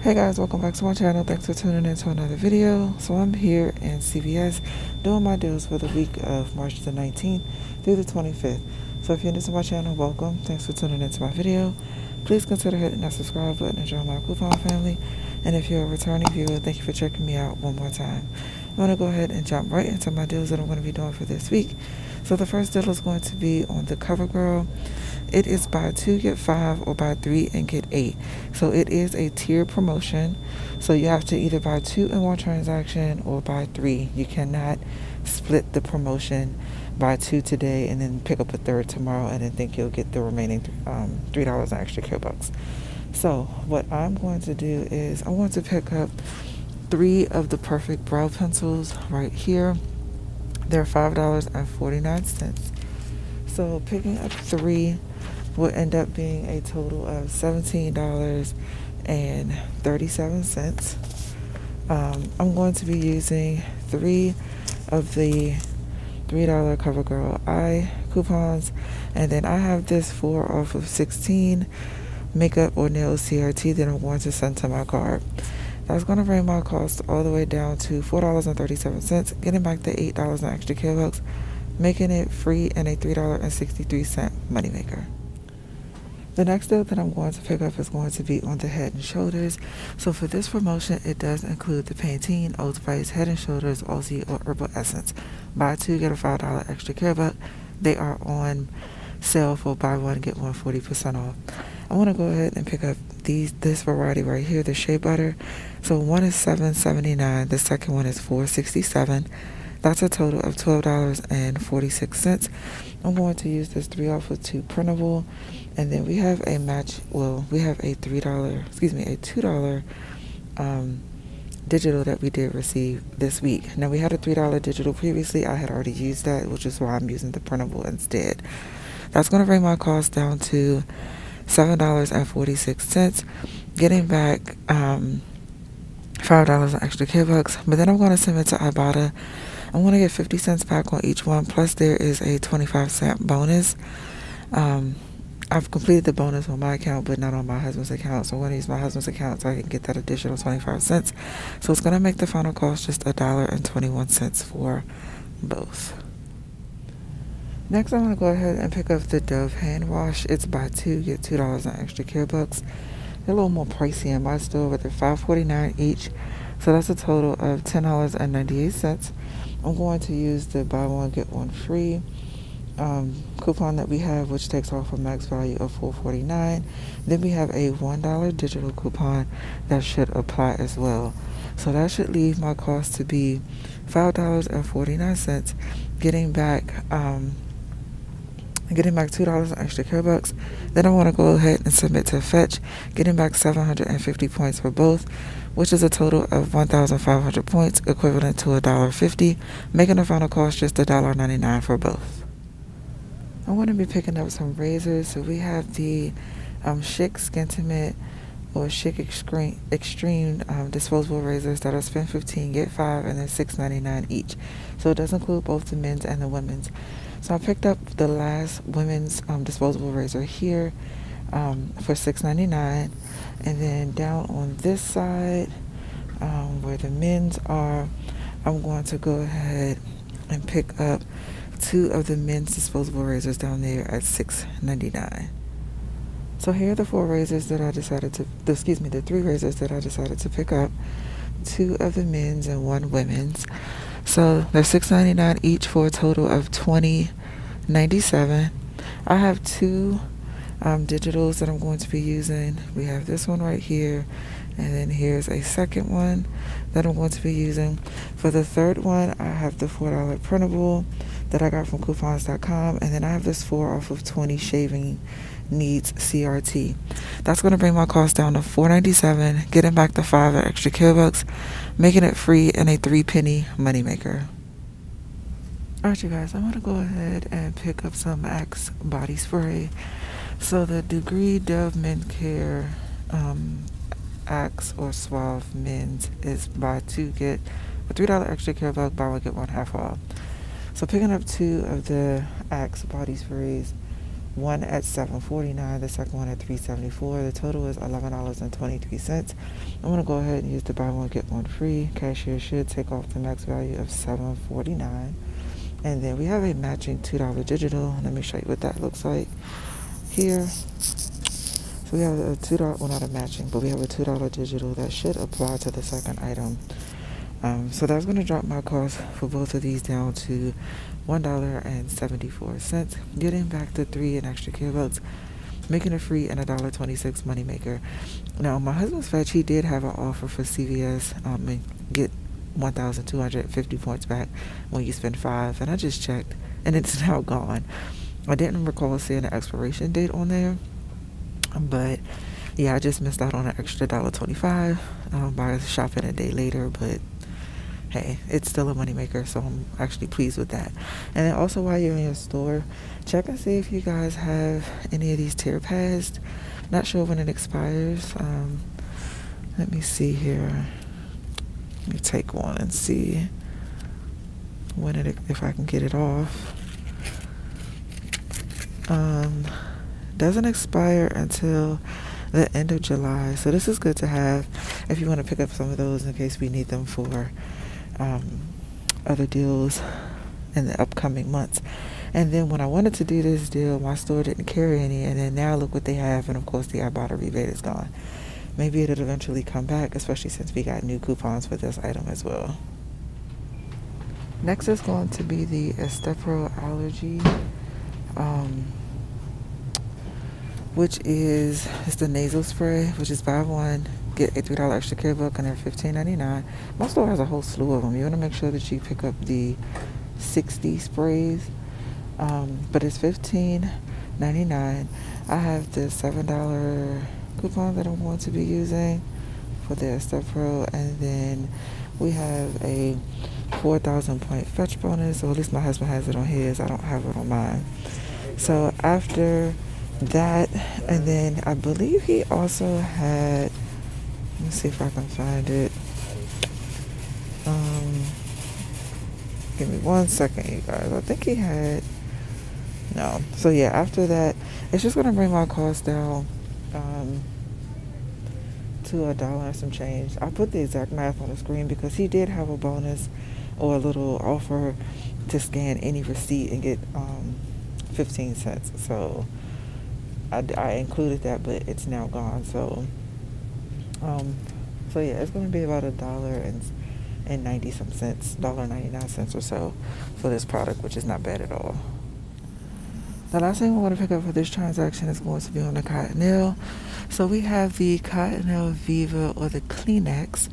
Hey guys, welcome back to my channel. Thanks for tuning in to another video. So I'm here in CVS doing my deals for the week of March the 19th through the 25th. So if you're new to my channel, welcome. Thanks for tuning into my video. Please consider hitting that subscribe button and join my coupon family. And if you're a returning viewer, thank you for checking me out one more time. I'm going to go ahead and jump right into my deals that I'm going to be doing for this week. So the first deal is going to be on the CoverGirl. It is buy 2 get 5 or buy 3 and get 8. So it is a tiered promotion. So you have to either buy 2 in one transaction or buy 3. You cannot split the promotion, buy 2 today and then pick up a third tomorrow and then think you'll get the remaining $3 in extra care bucks. So what I'm going to do is I want to pick up 3 of the Perfect Brow Pencils right here. They're $5.49. So picking up 3 will end up being a total of $17.37. I'm going to be using 3 of the $3 CoverGirl eye coupons, and then I have this 4 off of 16 makeup or nail CRT that I'm going to send to my card. That's going to bring my cost all the way down to $4.37, getting back the $8 in extra care bucks, making it free and a $3.63 moneymaker. The next deal that I'm going to pick up is going to be on the Head and Shoulders. So for this promotion, it does include the Pantene, Old Spice, Head and Shoulders, Aussie, or Herbal Essence. Buy 2, get a $5 extra care buck. They are on sale for buy 1, get 1 40% off. I want to go ahead and pick up this variety right here, the Shea Butter. So one is $7.79, the second one is $4.67. That's a total of $12.46. I'm going to use this 3 off of 2 printable, and then we have a we have a $2 digital that we did receive this week. Now we had a $3 digital previously. I had already used that, which is why I'm using the printable instead. That's going to bring my cost down to $7.46, getting back $5 in extra care bucks. But then I'm going to send it to Ibotta. I'm going to get 50 cents back on each one, plus there is a 25-cent bonus. I've completed the bonus on my account, but not on my husband's account. So I'm going to use my husband's account so I can get that additional 25 cents. So it's going to make the final cost just $1.21 for both. Next, I'm going to go ahead and pick up the Dove hand wash. It's buy 2, get $2 in extra care bucks. They're a little more pricey in my store, but they're $5.49 each. So that's a total of $10.98. I'm going to use the buy 1, get 1 free coupon that we have, which takes off a max value of $4.49. Then we have a $1 digital coupon that should apply as well. So that should leave my cost to be $5.49, getting back $2 in extra care bucks. Then I want to go ahead and submit to Fetch, getting back 750 points for both, which is a total of 1,500 points, equivalent to $1.50, making the final cost just $1.99 for both. I'm going to be picking up some razors. So we have the Schick Skintimate or Schick Extreme disposable razors that are spend 15, get 5, and then $6.99 each. So it does include both the men's and the women's. So I picked up the last women's disposable razor here for $6.99, and then down on this side where the men's are, I'm going to go ahead and pick up 2 of the men's disposable razors down there at $6.99. So here are the 4 razors that I decided to, the 3 razors that I decided to pick up. 2 of the men's and 1 women's. So they're $6.99 each for a total of $20.97. I have 2 digitals that I'm going to be using. We have this one right here, and then here's a second one that I'm going to be using. For the third one, I have the $4 printable that I got from coupons.com, and then I have this 4 off of 20 shaving needs CRT. That's going to bring my cost down to $4.97, getting back the 5 extra care bucks, making it free and a 3-penny moneymaker. Alright, you guys, I'm going to go ahead and pick up some Axe body spray. So the Degree Dove Men Care Axe or Suave Men's is buy 2 get a $3 extra care buck, buy 1 get 1 half off. So picking up 2 of the Axe body sprays one at $7.49, the second one at $3.74. The total is $11.23. I'm going to go ahead and use the buy one get one free. Cashier should take off the max value of $7.49. And then we have a matching $2 digital. Let me show you what that looks like here. So we have a $2, well, not a matching, but we have a $2 digital that should apply to the second item. So that's going to drop my cost for both of these down to $1.74, getting back to 3 in extra care bucks, making it free and $1.26 moneymaker. Now, my husband's fetch, he did have an offer for CVS, get 1,250 points back when you spend 5, and I just checked, and it's now gone. I didn't recall seeing an expiration date on there, but yeah, I just missed out on an extra $1.25 by shopping a day later, but hey, it's still a moneymaker, so I'm actually pleased with that. And then also, while you're in your store, check and see if you guys have any of these tier pads. Not sure when it expires. Let me see here. Let me take one and see when if I can get it off. Doesn't expire until the end of July, so this is good to have if you want to pick up some of those in case we need them for other deals in the upcoming months. And then when I wanted to do this deal, my store didn't carry any, and then now look what they have, and of course the ibotta rebate is gone. Maybe it'll eventually come back, especially since we got new coupons for this item as well. Next is going to be the Estepro Allergy, which is the nasal spray, which is buy one get a $3 extra care book, and they're $15.99. My store has a whole slew of them. You want to make sure that you pick up the 60 sprays, but it's $15.99. I have the $7 coupon that I'm going to be using for the Estepro, and then we have a 4,000 point fetch bonus, or at least my husband has it on his. I don't have it on mine. So after that, and then I believe he also had, let me see if I can find it. Give me 1 second, you guys. I think he had, no. So yeah, after that, it's just going to bring my cost down to $1 and some change. I put the exact math on the screen because he did have a bonus or a little offer to scan any receipt and get 15 cents. So I included that, but it's now gone. So yeah, it's going to be about $1.90 or so for this product, which is not bad at all. The last thing I want to pick up for this transaction is going to be on the Cottonelle. So we have the Cottonelle Viva or the Kleenex.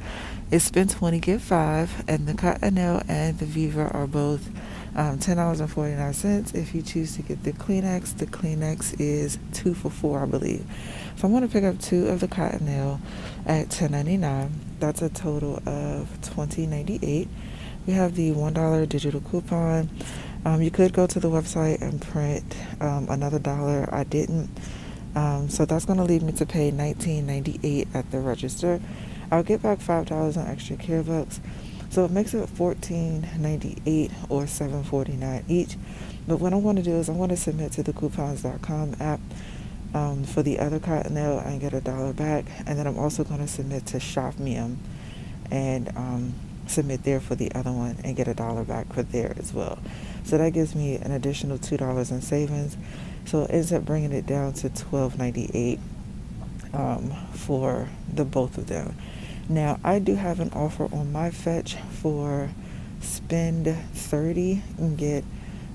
It's spend 20 get 5, and the Cottonelle and the Viva are both $10.49. If you choose to get the Kleenex is 2 for $4, I believe. So I'm going to pick up 2 of the Cottonelle at $10.99. That's a total of $20.98. We have the $1 digital coupon. You could go to the website and print another $1. I didn't. So that's going to leave me to pay $19.98 at the register. I'll get back $5 on extra care bucks. So it makes it $14.98 or $7.49 each. But what I want to do is I want to submit to the coupons.com app for the other Cottonelle and get $1 back. And then I'm also going to submit to ShopMium and submit there for the other one and get $1 back for there as well. So that gives me an additional $2 in savings. So it ends up bringing it down to $12.98 for the both of them. Now, I do have an offer on my fetch for spend 30 and get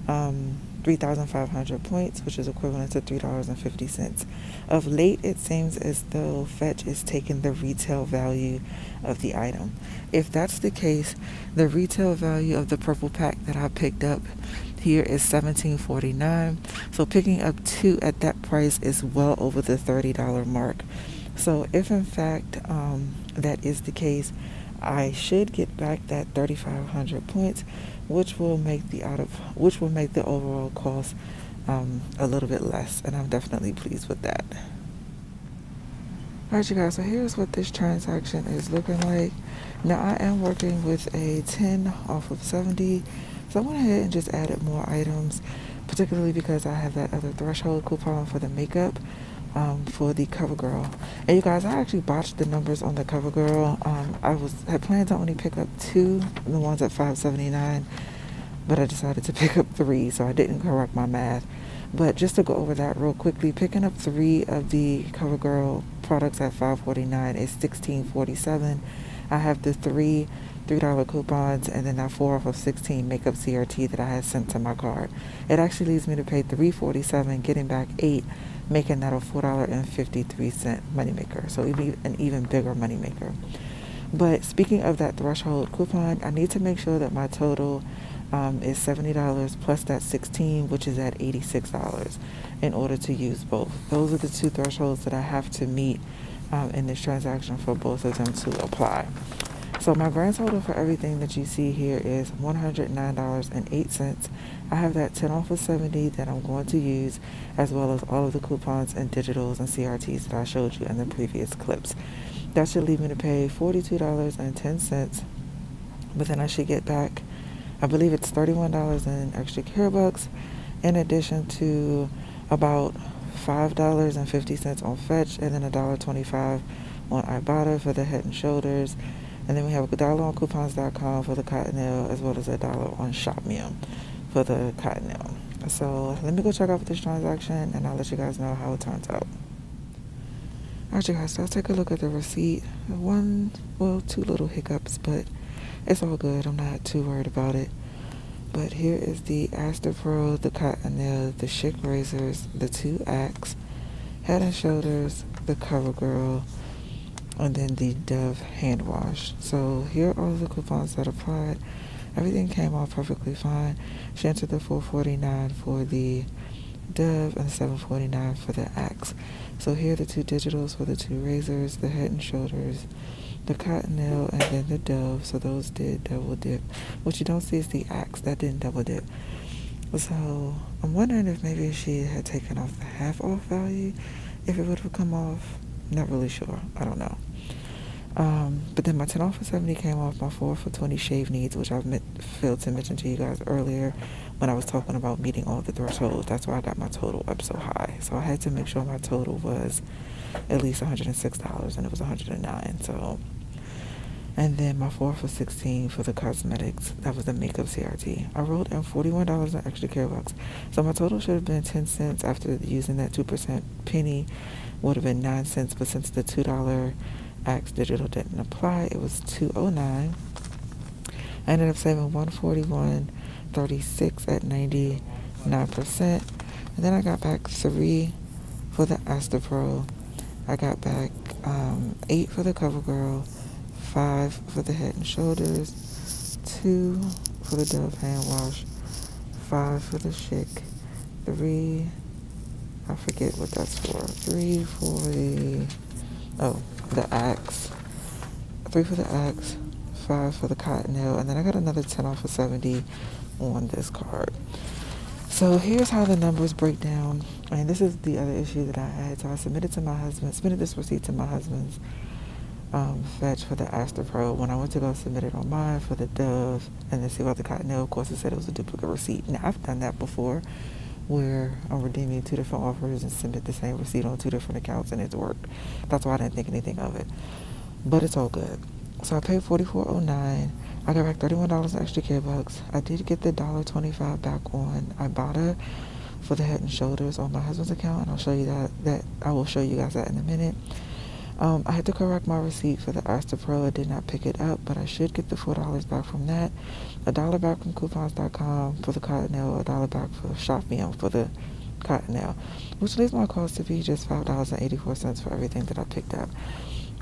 3,500 points, which is equivalent to $3.50. Of late, it seems as though Fetch is taking the retail value of the item. If that's the case, the retail value of the purple pack that I picked up here is $17.49. So picking up 2 at that price is well over the $30 mark. So if in fact that is the case, I should get back that 3,500 points, which will make the overall cost a little bit less, and I'm definitely pleased with that. Alright, you guys, so here's what this transaction is looking like. Now I am working with a 10 off of 70, so I went ahead and just added more items. particularly because I have that other threshold coupon for the makeup for the CoverGirl. And you guys, I actually botched the numbers on the CoverGirl. I had planned to only pick up 2, the ones at $5.79, but I decided to pick up 3, so I didn't correct my math. But just to go over that real quickly, picking up 3 of the CoverGirl products at $5.49 is $16.47. I have the $3 coupons, and then that 4 off of 16 makeup CRT that I had sent to my card. It actually leaves me to pay $3.47, getting back 8, making that a $4.53 moneymaker. So an even bigger moneymaker. But speaking of that threshold coupon, I need to make sure that my total is $70 plus that 16, which is at $86 in order to use both. Those are the 2 thresholds that I have to meet in this transaction for both of them to apply. So my grand total for everything that you see here is $109.08. I have that 10 off of 70 that I'm going to use, as well as all of the coupons and digitals and CRTs that I showed you in the previous clips. That should leave me to pay $42.10, but then I should get back, I believe it's $31 in extra care bucks, in addition to about $5.50 on Fetch, and then $1.25 on Ibotta for the Head and Shoulders. And then we have $1 on coupons.com for the Cottonelle, as well as $1 on ShopMe for the Cottonelle. So let me go check out this transaction, and I'll let you guys know how it turns out. Alright, you guys, so let's take a look at the receipt. 2 little hiccups, but it's all good. I'm not too worried about it. But here is the Estepro, the Cottonelle, the Chic razors, the 2 Axe, Head and Shoulders, the CoverGirl, and then the Dove hand wash. So here are all the coupons that applied. Everything came off perfectly fine. She entered the $4.49 for the Dove and $7.49 for the Axe. So here are the 2 digitals for the 2 razors, the Head and Shoulders, the Cottonelle, and then the Dove. So those did double dip. What you don't see is the Axe. That didn't double dip. So I'm wondering if maybe she had taken off the half off value, if it would have come off. Not really sure. I don't know. But then my 10 off of 70 came off my 4 for 20 shave needs, which I failed to mention to you guys earlier when I was talking about meeting all the thresholds. That's why I got my total up so high. So I had to make sure my total was at least $106, and it was $109. So, and then my 4 for 16 for the cosmetics. That was the makeup CRT. I rolled in $41 in extra care bucks. So my total should have been 10 cents after using that 2% penny. Would have been 9 cents, but since the $2 Axe digital didn't apply, it was $2.09. I ended up saving $141.36 at 99%. And then I got back 3 for the Estepro. I got back 8 for the CoverGirl, 5 for the Head and Shoulders, 2 for the Dove hand wash, 5 for the Chic, 3, I forget what that's for, 3 for the Axe, 3 for the Axe, 5 for the Cottonelle, and then I got another 10 off of 70 on this card. So here's how the numbers break down. And this is the other issue that I had. So I submitted this receipt to my husband's Fetch for the Estepro. When I went to go submit it on mine for the Dove and then see about the Cottonelle, of course it said it was a duplicate receipt. Now I've done that before, where I'm redeeming 2 different offers and submit the same receipt on 2 different accounts, and it's worked. That's why I didn't think anything of it. But it's all good. So I paid $44.09. I got back $31 in extra care bucks. I did get the $1.25 back on ibotta for the Head and Shoulders on my husband's account, and I'll show you that I will show you guys that in a minute. I had to correct my receipt for the Estepro. I did not pick it up, but I should get the $4 back from that. $1 back from coupons.com for the Cottonelle, $1 back for ShopMe for the Cottonelle, which leaves my cost to be just $5.84 for everything that I picked up.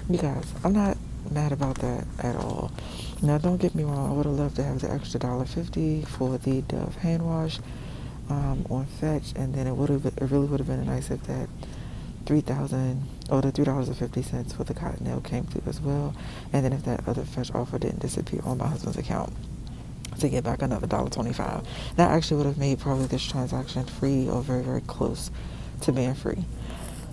You guys, I'm not mad about that at all. Now, don't get me wrong, I would have loved to have the extra $1.50 for the Dove hand wash on Fetch, and then it really would have been nice if that $3.50 for the Cottonelle came through as well, and then if that other Fetch offer didn't disappear on my husband's account to get back another $1.25. That actually would have made probably this transaction free or very, very close to being free.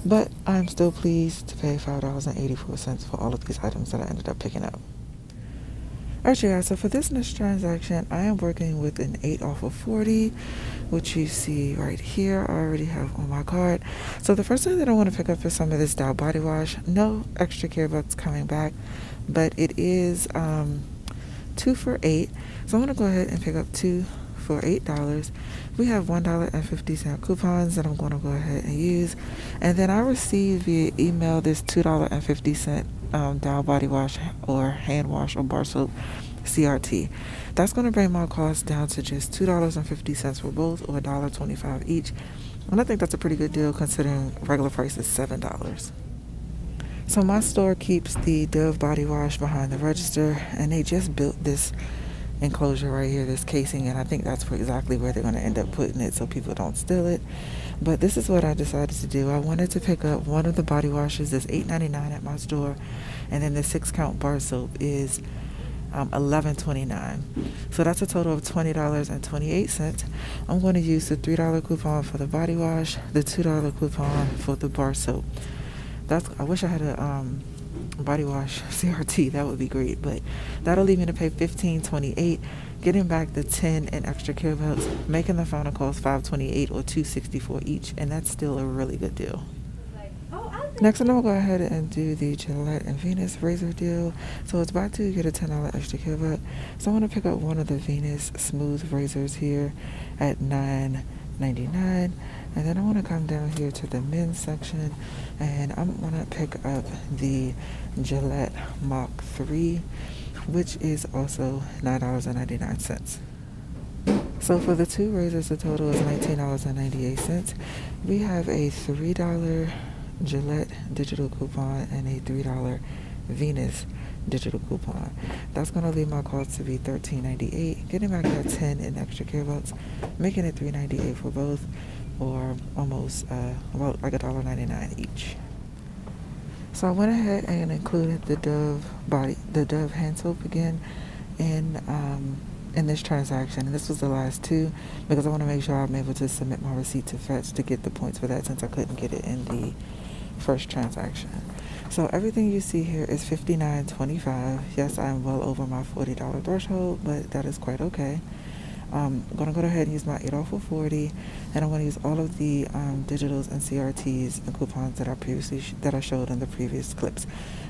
But I'm still pleased to pay $5.84 for all of these items that I ended up picking up. Alright, you guys, so for this next transaction, I am working with an 8 off of 40, which you see right here. I already have on my card. So the first thing that I want to pick up is some of this Dow body wash. No extra care bucks coming back, but it is 2 for $8. So I'm going to go ahead and pick up 2 for $8. We have $1.50 coupons that I'm going to go ahead and use. And then I received via email this $2.50 Dow body wash or hand wash or bar soap CRT. That's going to bring my cost down to just $2.50 for both, or $1.25 each. And I think that's a pretty good deal considering regular price is $7. So my store keeps the Dove body wash behind the register, and they just built this enclosure right here, this casing, and I think that's exactly where they're going to end up putting it so people don't steal it. But this is what I decided to do. I wanted to pick up one of the body washes that's $8.99 at my store, and then the 6-count bar soap is $11.29. So that's a total of $20.28. I'm going to use the $3 coupon for the body wash, the $2 coupon for the bar soap. I wish I had a body wash CRT. That would be great, but that'll leave me to pay $15.28, getting back the 10 in extra care bucks, making the final cost $5.28 or $2.64 each, and that's still a really good deal. Next, I'm going to go ahead and do the Gillette Venus razor deal. So it's about to get a $10 extra care buck. So I'm going to pick up one of the Venus smooth razors here at $9.99. And then I want to come down here to the men's section, and I'm going to pick up the Gillette Mach 3, which is also $9.99. So for the two razors, the total is $19.98. We have a $3 Gillette digital coupon and a $3 Venus digital coupon. That's going to leave my cost to be $13.98, getting back that 10 in extra care bucks, making it $3.98 for both, or almost about like $1.99 each. So I went ahead and included the Dove hand soap again in this transaction, and this was the last two because I want to make sure I'm able to submit my receipt to Fetch to get the points for that, since I couldn't get it in the first transaction. So everything you see here is $59.25. Yes, I'm well over my $40 threshold, but that is quite okay. I'm going to go ahead and use my 8 off of 40, and I'm going to use all of the digitals and CRTs and coupons that I showed in the previous clips.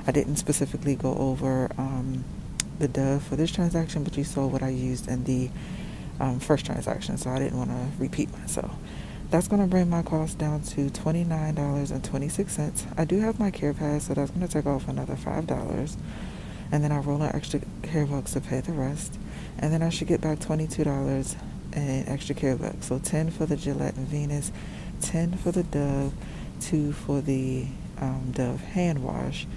I didn't specifically go over the Dove for this transaction, but you saw what I used in the first transaction, so I didn't want to repeat myself. That's going to bring my cost down to $29.26. I do have my Care Pass, so that's going to take off another $5, and then I roll in extra care bucks to pay the rest, and then I should get back $22 in extra care bucks. So 10 for the Gillette and Venus, 10 for the Dove, 2 for the Dove hand wash,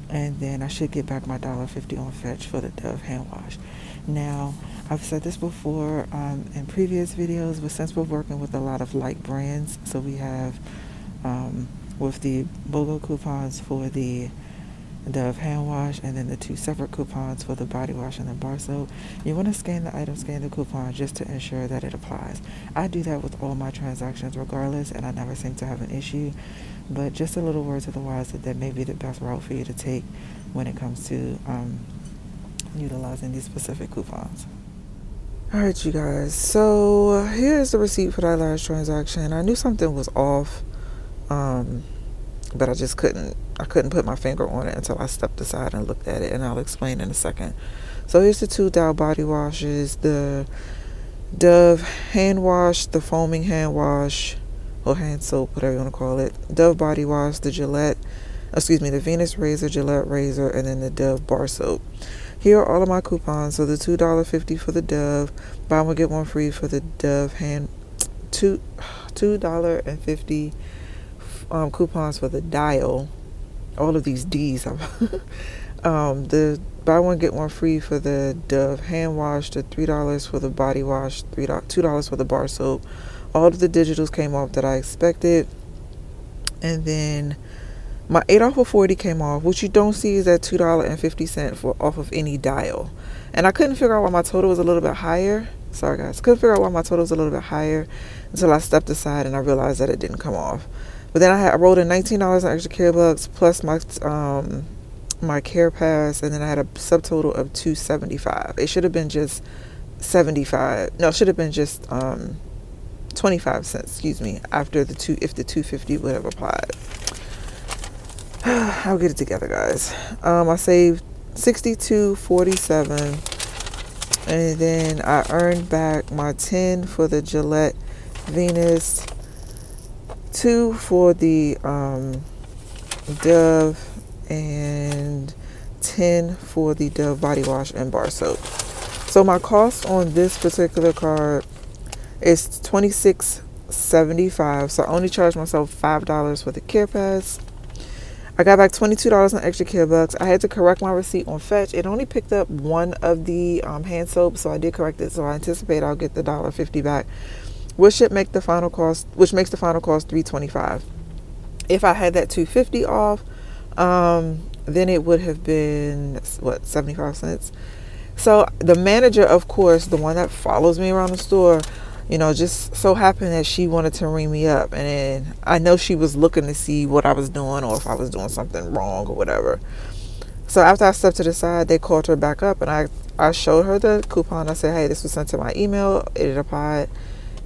and then I should get back my $1.50 on Fetch for the Dove hand wash. Now, I've said this before in previous videos, but since we're working with a lot of like brands, so we have with the BOGO coupons for the Dove hand wash, and then the 2 separate coupons for the body wash and the bar soap, you want to scan the item, scan the coupon, just to ensure that it applies. I do that with all my transactions regardless, and I never seem to have an issue, but just a little word to the wise that may be the best route for you to take when it comes to utilizing these specific coupons. Alright, you guys, so here's the receipt for that last transaction. I knew something was off, but I just couldn't put my finger on it until I stepped aside and looked at it, and I'll explain in a second. So here's the 2 Dow body washes, the Dove hand wash, the foaming hand wash, or hand soap, whatever you want to call it, Dove body wash, the Venus razor, Gillette razor, and then the Dove bar soap. Here are all of my coupons. So the $2.50 for the Dove, buy one get one free for the Dove hand, $2.50 coupons for the Dial. All of these D's. The buy one get one free for the Dove hand wash, the $3 for the body wash, $2 for the bar soap. All of the digitals came off that I expected, and then my 8 off of 40 came off. What you don't see is that $2.50 for off of any Dial, and I couldn't figure out why my total was a little bit higher. Sorry guys, couldn't figure out why my total was a little bit higher until I stepped aside and I realized that it didn't come off. But then I rolled in $19 in extra care bucks plus my my care pass, and then I had a subtotal of $275. It should have been just 75. No, it should have been just 25 cents, excuse me, after the two, if the 250 would have applied. I'll get it together, guys. I saved $62.47, and then I earned back my 10 for the Gillette Venus, 2 for the Dove, and 10 for the Dove body wash and bar soap. So my cost on this particular card is $26.75. So I only charged myself $5 for the care pass. I got back $22 in extra care bucks. I had to correct my receipt on Fetch. It only picked up one of the hand soap, so I did correct it. So I anticipate I'll get the $1.50 back, which should make the final cost, which makes the final cost $3.25. If I had that $2.50 off, then it would have been what, 75 cents. So the manager, of course, the one that follows me around the store, you know, just so happened that she wanted to ring me up, and then I know she was looking to see what I was doing or if I was doing something wrong or whatever. So after I stepped to the side, they called her back up, and I showed her the coupon. I said, hey, this was sent to my email. It applied.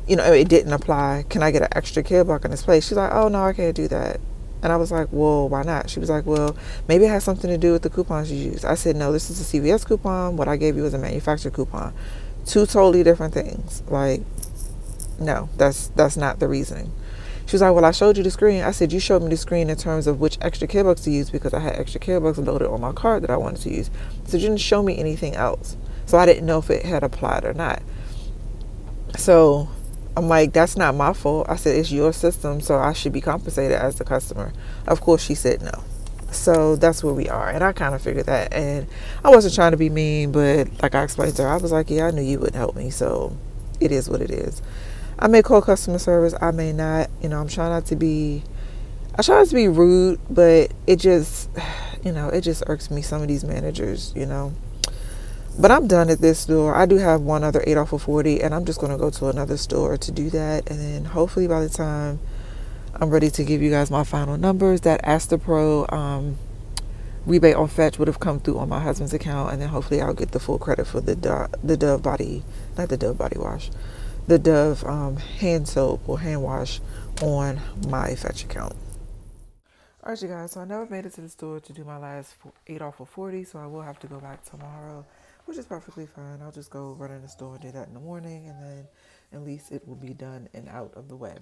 You know, it didn't apply. Can I get an extra care buck in this place? She's like, oh, no, I can't do that. And I was like, well, why not? She was like, well, maybe it has something to do with the coupons you use. I said, no, this is a CVS coupon. What I gave you was a manufacturer coupon. Two totally different things. Like, no, that's not the reasoning. She was like, well, I showed you the screen. I said, you showed me the screen in terms of which extra care bucks to use because I had extra care bucks loaded on my card that I wanted to use. So you didn't show me anything else. So I didn't know if it had applied or not. So I'm like, that's not my fault. I said, it's your system, so I should be compensated as the customer. Of course, she said no. So that's where we are. And I kind of figured that. And I wasn't trying to be mean, but like I explained to her, I was like, yeah, I knew you wouldn't help me. So it is what it is. I may call customer service. I may not. You know, I try not to be rude, but it just, you know, it just irks me, some of these managers, you know. But I'm done at this store. I do have one other 8 off of 40, and I'm just going to go to another store to do that. And then hopefully by the time I'm ready to give you guys my final numbers, that Estepro rebate on Fetch would have come through on my husband's account. And then hopefully I'll get the full credit for the Dove body, not the Dove body wash, the Dove hand soap or hand wash on my Fetch account. Alright, you guys, so I never made it to the store to do my last 8 off of 40, so I will have to go back tomorrow, which is perfectly fine. I'll just go run in the store and do that in the morning, and then at least it will be done and out of the way.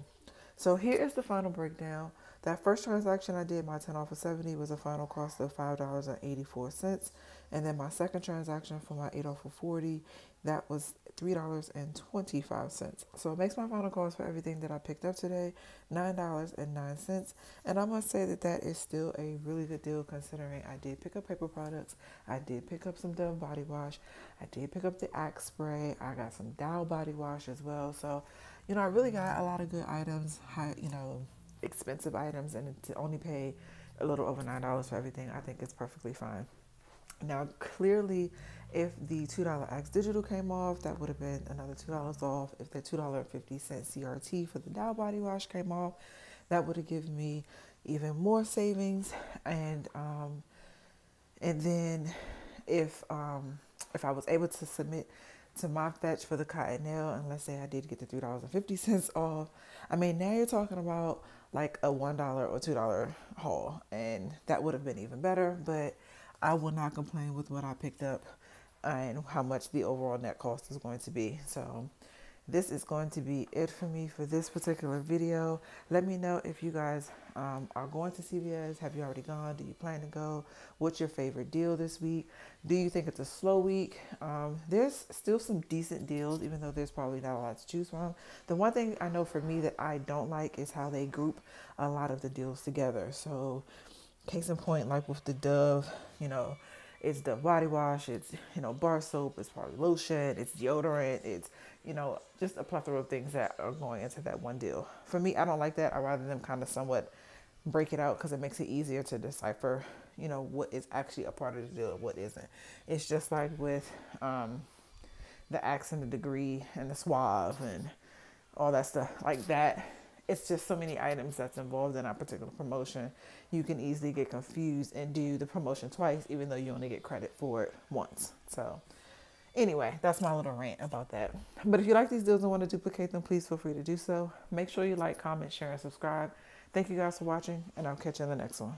So here is the final breakdown. That first transaction I did, my 10 off of 70, was a final cost of $5.84. And then my second transaction for my 8 off of 40, that was $3.25. So it makes my final cost for everything that I picked up today $9.09. And I must say that that is still a really good deal, considering I did pick up paper products, I did pick up some Dove body wash, I did pick up the Axe spray, I got some Dow body wash as well. So, you know, I really got a lot of good items, you know, expensive items, and to only pay a little over $9 for everything, I think it's perfectly fine. Now, clearly, if the $2 Axe Digital came off, that would have been another $2 off. If the $2.50 CRT for the Dow body wash came off, that would have given me even more savings. And then if I was able to submit to my Fetch for the cotton nail, and let's say I did get the $3.50 off, I mean, now you're talking about like a $1 or $2 haul, and that would have been even better. But I will not complain with what I picked up and how much the overall net cost is going to be. So this is going to be it for me for this particular video. Let me know if you guys are going to CVS. Have you already gone? Do you plan to go? What's your favorite deal this week? Do you think it's a slow week? There's still some decent deals, even though there's probably not a lot to choose from. The one thing I know for me that I don't like is how they group a lot of the deals together. So case in point, like with the Dove, you know, it's Dove body wash, it's, you know, bar soap, it's probably lotion, it's deodorant, it's, you know, just a plethora of things that are going into that one deal. For me, I don't like that. I'd rather them kind of somewhat break it out, because it makes it easier to decipher, you know, what is actually a part of the deal and what isn't. It's just like with the Axe and the Degree and the Suave and all that stuff like that. it's just so many items that's involved in that particular promotion. You can easily get confused and do the promotion twice, even though you only get credit for it once. So anyway, that's my little rant about that. But if you like these deals and want to duplicate them, please feel free to do so. Make sure you like, comment, share, and subscribe. Thank you guys for watching, and I'll catch you in the next one.